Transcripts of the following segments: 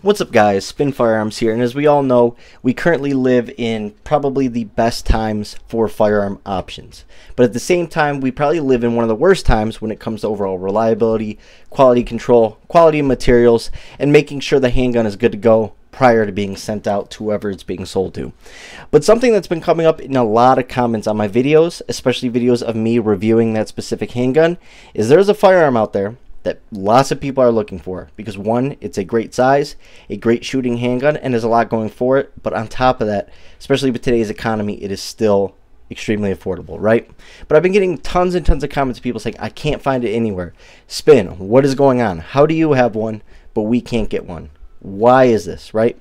What's up guys, Spin Firearms here, and as we all know, we currently live in probably the best times for firearm options. But at the same time, we probably live in one of the worst times when it comes to overall reliability, quality control, quality of materials, and making sure the handgun is good to go prior to being sent out to whoever it's being sold to. But something that's been coming up in a lot of comments on my videos, especially videos of me reviewing that specific handgun, is there's a firearm out there that lots of people are looking for because one, it's a great size, a great shooting handgun, and there's a lot going for it. But on top of that, especially with today's economy, it is still extremely affordable, right? But I've been getting tons and tons of comments of people saying, I can't find it anywhere. Spin, what is going on? How do you have one, but we can't get one? Why is this, right?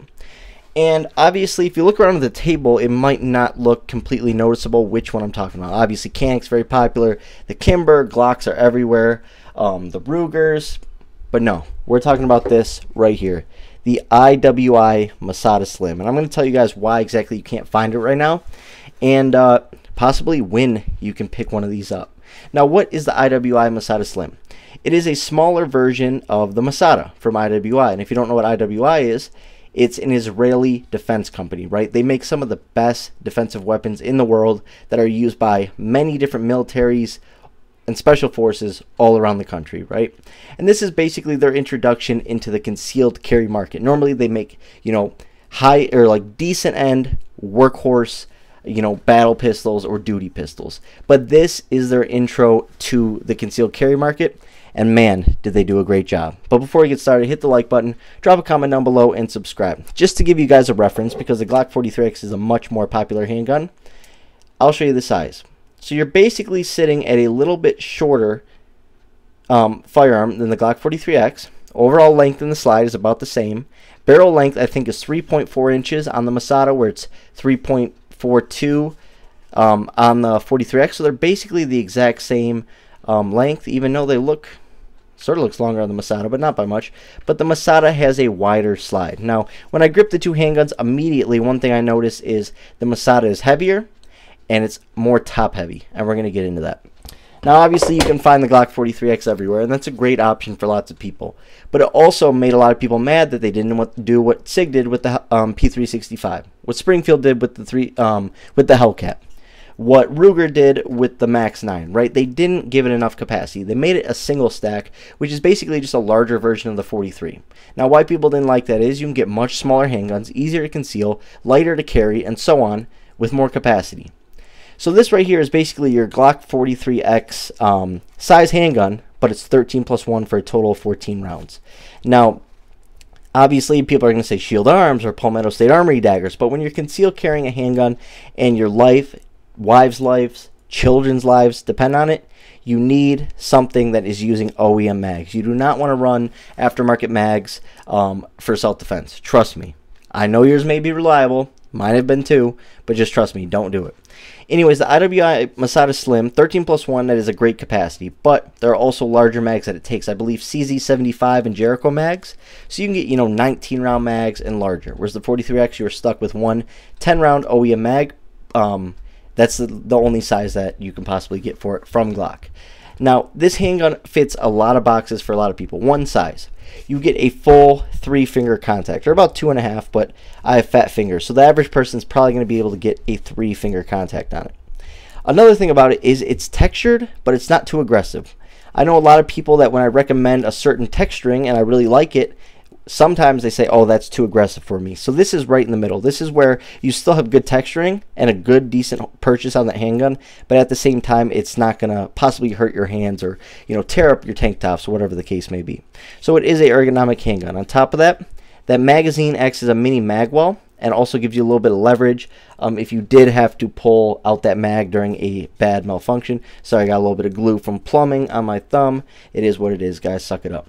And obviously, if you look around at the table, it might not look completely noticeable which one I'm talking about. Obviously, Cant's very popular. The Kimber, Glocks are everywhere. The Rugers, but no, we're talking about this right here, the IWI Masada Slim, and I'm going to tell you guys why exactly you can't find it right now, and possibly when you can pick one of these up. Now, what is the IWI Masada Slim? It is a smaller version of the Masada from IWI, and if you don't know what IWI is, it's an Israeli defense company, right? They make some of the best defensive weapons in the world that are used by many different militaries and special forces all around the country, right? And this is basically their introduction into the concealed carry market. Normally they make, high or like decent end workhorse, battle pistols or duty pistols. But this is their intro to the concealed carry market, and man, did they do a great job. But before we get started, hit the like button, drop a comment down below, and subscribe. Just to give you guys a reference, because the Glock 43X is a much more popular handgun, I'll show you the size. So you're basically sitting at a little bit shorter firearm than the Glock 43X. Overall length in the slide is about the same. Barrel length, I think, is 3.4 inches on the Masada, where it's 3.42 on the 43X. So they're basically the exact same length, even though they sort of looks longer on the Masada, but not by much. But the Masada has a wider slide. Now, when I grip the two handguns, immediately one thing I notice is the Masada is heavier, and it's more top heavy, and we're going to get into that. Now obviously you can find the Glock 43X everywhere, and that's a great option for lots of people, but it also made a lot of people mad that they didn't do what SIG did with the P365, what Springfield did with the Hellcat, what Ruger did with the Max 9, right? They didn't give it enough capacity. They made it a single stack, which is basically just a larger version of the 43. Now why people didn't like that is you can get much smaller handguns, easier to conceal, lighter to carry, and so on, with more capacity. So this right here is basically your Glock 43X size handgun, but it's 13+1 for a total of 14 rounds. Now, obviously, people are going to say Shield Arms or Palmetto State Armory daggers, but when you're concealed carrying a handgun and your life, wives' lives, children's lives depend on it, you need something that is using OEM mags. You do not want to run aftermarket mags for self-defense. Trust me. I know yours may be reliable. Mine have been too, but just trust me, don't do it. Anyways, the IWI Masada Slim, 13+1, that is a great capacity, but there are also larger mags that it takes. I believe CZ75 and Jericho mags, so you can get, 19-round mags and larger, whereas the 43X, you are stuck with one 10-round OEM mag. That's the only size that you can possibly get for it from Glock. Now, this handgun fits a lot of boxes for a lot of people. One size. You get a full 3-finger contact, or about 2.5, but I have fat fingers, so the average person is probably going to be able to get a 3-finger contact on it. Another thing about it is it's textured, but it's not too aggressive. I know a lot of people that when I recommend a certain texturing and I really like it, sometimes they say, oh, that's too aggressive for me. So this is right in the middle. This is where you still have good texturing and a good, decent purchase on that handgun, but at the same time, it's not going to possibly hurt your hands or, tear up your tank tops or whatever the case may be. So it is a ergonomic handgun. On top of that, that magazine acts as a mini mag well and also gives you a little bit of leverage if you did have to pull out that mag during a bad malfunction. Sorry, I got a little bit of glue from plumbing on my thumb. It is what it is, guys. Suck it up.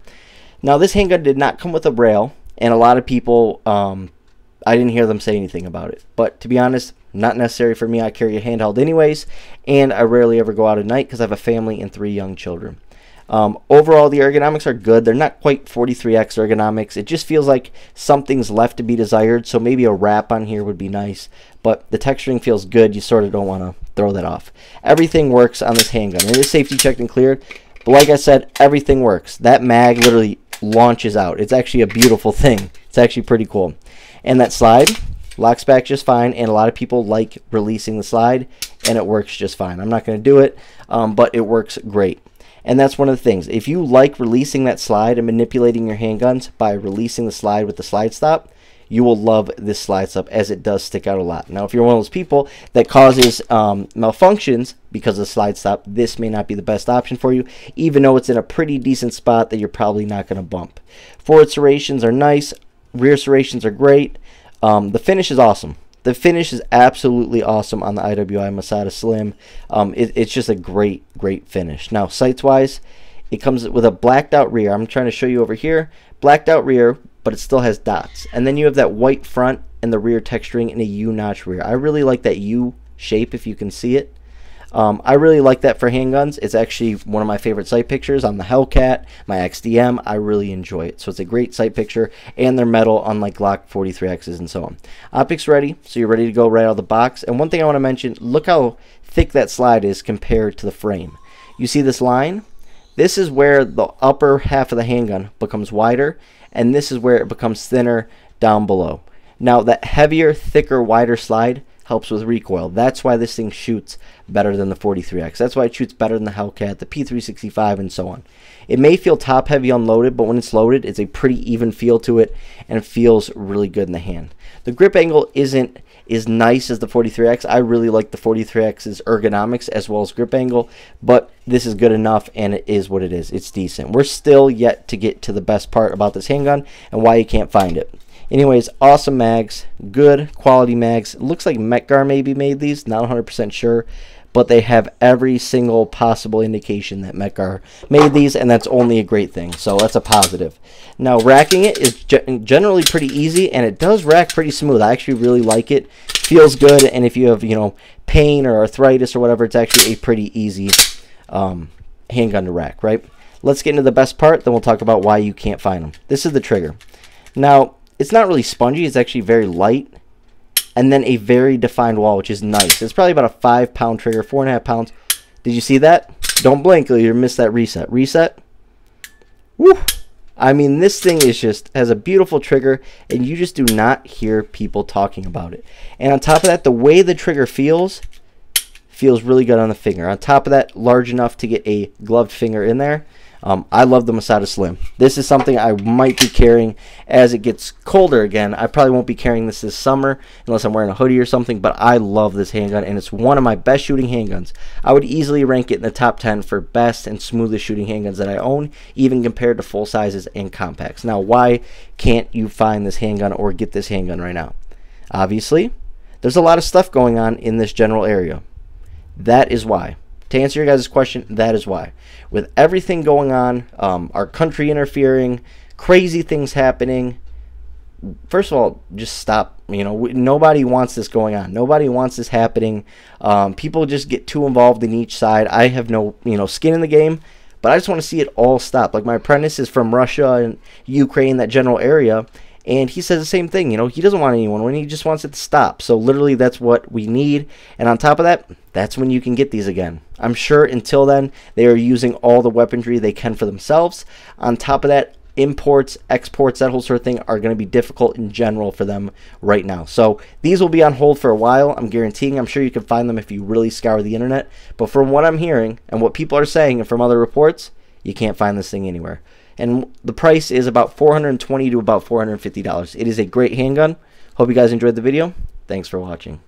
Now, this handgun did not come with a rail, and a lot of people, I didn't hear them say anything about it. But to be honest, not necessary for me. I carry a handheld anyways, and I rarely ever go out at night because I have a family and 3 young children. Overall, the ergonomics are good. They're not quite 43X ergonomics. It just feels like something's left to be desired, so maybe a wrap on here would be nice. But the texturing feels good. You sort of don't want to throw that off. Everything works on this handgun. It is safety checked and cleared. But like I said, everything works. That mag literally launches out. It's actually a beautiful thing. It's actually pretty cool. And that slide locks back just fine, and a lot of people like releasing the slide, and it works just fine. I'm not going to do it, but it works great. And that's one of the things. If you like releasing that slide and manipulating your handguns by releasing the slide with the slide stop, you will love this slide stop, as it does stick out a lot. Now, if you're one of those people that causes malfunctions because of the slide stop, this may not be the best option for you, even though it's in a pretty decent spot that you're probably not going to bump. Forward serrations are nice. Rear serrations are great. The finish is awesome. The finish is absolutely awesome on the IWI Masada Slim. It's just a great finish. Now, sights-wise, it comes with a blacked out rear. I'm trying to show you over here. Blacked out rear, but it still has dots. And then you have that white front and the rear texturing in a U-notch rear. I really like that U shape, if you can see it. I really like that for handguns. It's actually one of my favorite sight pictures on the Hellcat, my XDM. I really enjoy it. So it's a great sight picture, and they're metal, unlike Glock 43Xs and so on. Optics ready, so you're ready to go right out of the box. And one thing I want to mention, look how thick that slide is compared to the frame. You see this line? This is where the upper half of the handgun becomes wider, and this is where it becomes thinner down below. Now, that heavier, thicker, wider slide helps with recoil. That's why this thing shoots better than the 43X. That's why it shoots better than the Hellcat, the P365, and so on. It may feel top heavy unloaded, but when it's loaded, it's a pretty even feel to it, and it feels really good in the hand. The grip angle isn't as nice as the 43X. I really like the 43X's ergonomics as well as grip angle, but this is good enough, and it is what it is. It's decent. We're still yet to get to the best part about this handgun and why you can't find it. Anyways, awesome mags, good quality mags. It looks like Metgar maybe made these, not 100% sure, but they have every single possible indication that Metgar made these, and that's only a great thing, so that's a positive. Now, racking it is generally pretty easy, and it does rack pretty smooth. I actually really like it. Feels good, and if you have, you know, pain or arthritis or whatever, it's actually a pretty easy handgun to rack, right? Let's get into the best part, then we'll talk about why you can't find them. This is the trigger. Now, it's not really spongy. It's actually very light, and then a very defined wall, which is nice. It's probably about a 5-pound trigger, 4.5 pounds. Did you see that? Don't blink or you'll miss that reset. Reset. Woo! I mean, this thing is just has a beautiful trigger, and you just do not hear people talking about it. And on top of that, the way the trigger feels really good on the finger. On top of that, large enough to get a gloved finger in there. I love the Masada Slim. This is something I might be carrying as it gets colder again. I probably won't be carrying this summer unless I'm wearing a hoodie or something, but I love this handgun, and it's one of my best shooting handguns. I would easily rank it in the top 10 for best and smoothest shooting handguns that I own, even compared to full sizes and compacts. Now, why can't you find this handgun or get this handgun right now? Obviously, there's a lot of stuff going on in this general area. That is why. To answer your guys' question, that is why. With everything going on, our country interfering, crazy things happening, first of all, just stop. You know, nobody wants this going on. Nobody wants this happening. People just get too involved in each side. I have no, skin in the game, but I just want to see it all stop. Like, my apprentice is from Russia and Ukraine, that general area, and he says the same thing. He doesn't want anyone when he just wants it to stop. So literally, that's what we need. And on top of that, that's when you can get these again. I'm sure until then, they are using all the weaponry they can for themselves. On top of that, imports, exports, that whole sort of thing are going to be difficult in general for them right now. So these will be on hold for a while, I'm guaranteeing. I'm sure you can find them if you really scour the internet. But from what I'm hearing and what people are saying and from other reports, you can't find this thing anywhere. And the price is about $420 to about $450. It is a great handgun. Hope you guys enjoyed the video. Thanks for watching.